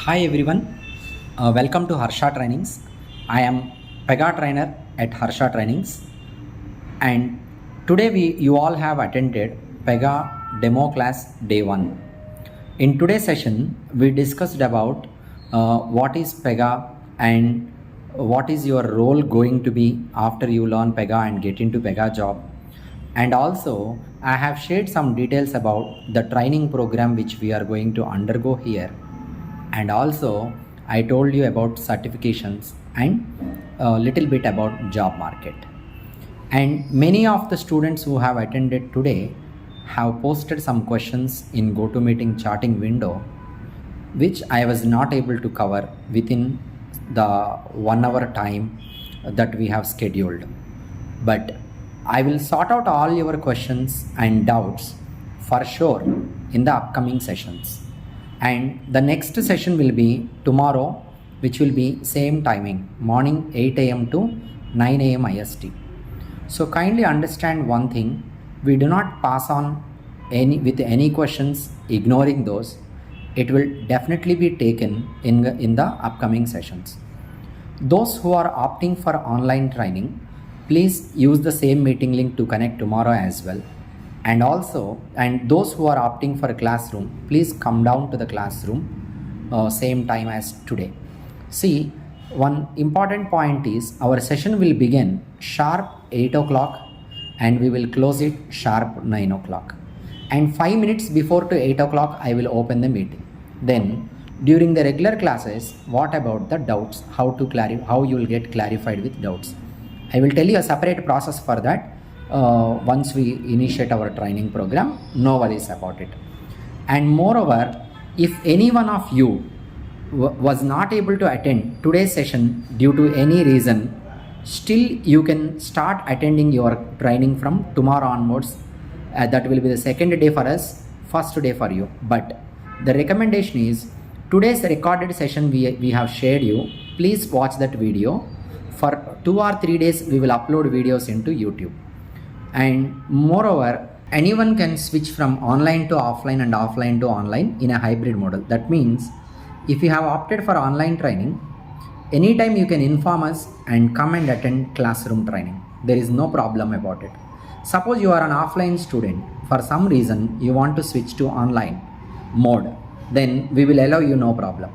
Hi everyone, welcome to Harsha Trainings. I am Pega Trainer at Harsha Trainings, and today you all have attended Pega demo class day 1. In today's session, we discussed about what is Pega and what is your role going to be after you learn Pega and get into Pega job. And also, I have shared some details about the training program which we are going to undergo here. And also I told you about certifications and a little bit about job market. And many of the students who have attended today have posted some questions in GoToMeeting chatting window, which I was not able to cover within the 1 hour time that we have scheduled. But I will sort out all your questions and doubts for sure in the upcoming sessions. And the next session will be tomorrow, which will be same timing, morning 8 AM to 9 AM IST. So kindly understand one thing, we do not pass on with any questions, ignoring those. It will definitely be taken in the upcoming sessions. Those who are opting for online training, please use the same meeting link to connect tomorrow as well. And those who are opting for a classroom, please come down to the classroom same time as today. See, one important point is our session will begin sharp 8 o'clock and we will close it sharp 9 o'clock. And 5 minutes before to 8 o'clock, I will open the meeting. Then during the regular classes, what about the doubts? How you will get clarified with doubts? I will tell you a separate process for that. Once we initiate our training program, no worries about it. And moreover, if any one of you was not able to attend today's session due to any reason, still you can start attending your training from tomorrow onwards. That will be the second day for us, first day for you. But the recommendation is today's recorded session we have shared you. Please watch that video. For 2 or 3 days, we will upload videos into YouTube. And moreover, anyone can switch from online to offline and offline to online in a hybrid model. That means if you have opted for online training, anytime you can inform us and come and attend classroom training. There is no problem about it. Suppose you are an offline student, for some reason you want to switch to online mode, then we will allow you, no problem.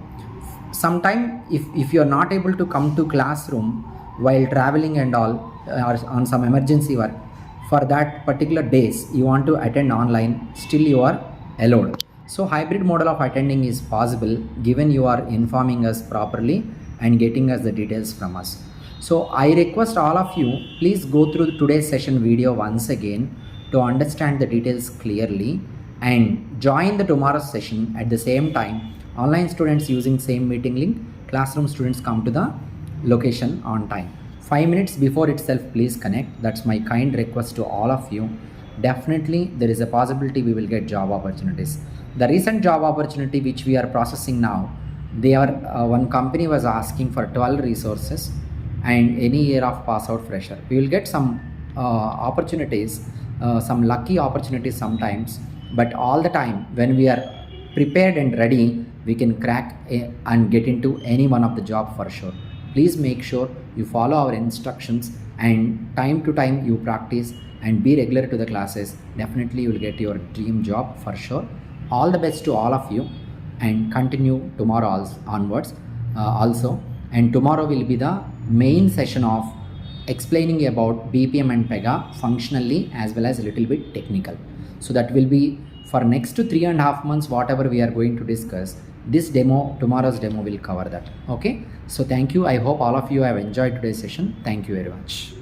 Sometime if you are not able to come to classroom while traveling and all, or on some emergency work, for that particular days you want to attend online, still you are allowed. So hybrid model of attending is possible given you are informing us properly and getting us the details from us. So I request all of you, please go through today's session video once again to understand the details clearly and join the tomorrow's session at the same time. Online students using same meeting link, classroom students come to the location on time. 5 minutes before itself, please connect. That's my kind request to all of you. Definitely there is a possibility we will get job opportunities. The recent job opportunity which we are processing now, one company was asking for 12 resources and any year of pass out fresher. We will get some opportunities, some lucky opportunities sometimes, but all the time when we are prepared and ready, we can crack and get into any one of the job for sure. Please make sure you follow our instructions and time to time you practice and be regular to the classes. Definitely you will get your dream job for sure. All the best to all of you and continue tomorrow onwards also. And tomorrow will be the main session of explaining about BPM and Pega functionally as well as a little bit technical. So that will be for next to 3.5 months, whatever we are going to discuss. This demo, tomorrow's demo will cover that. Okay. So thank you. I hope all of you have enjoyed today's session. Thank you very much.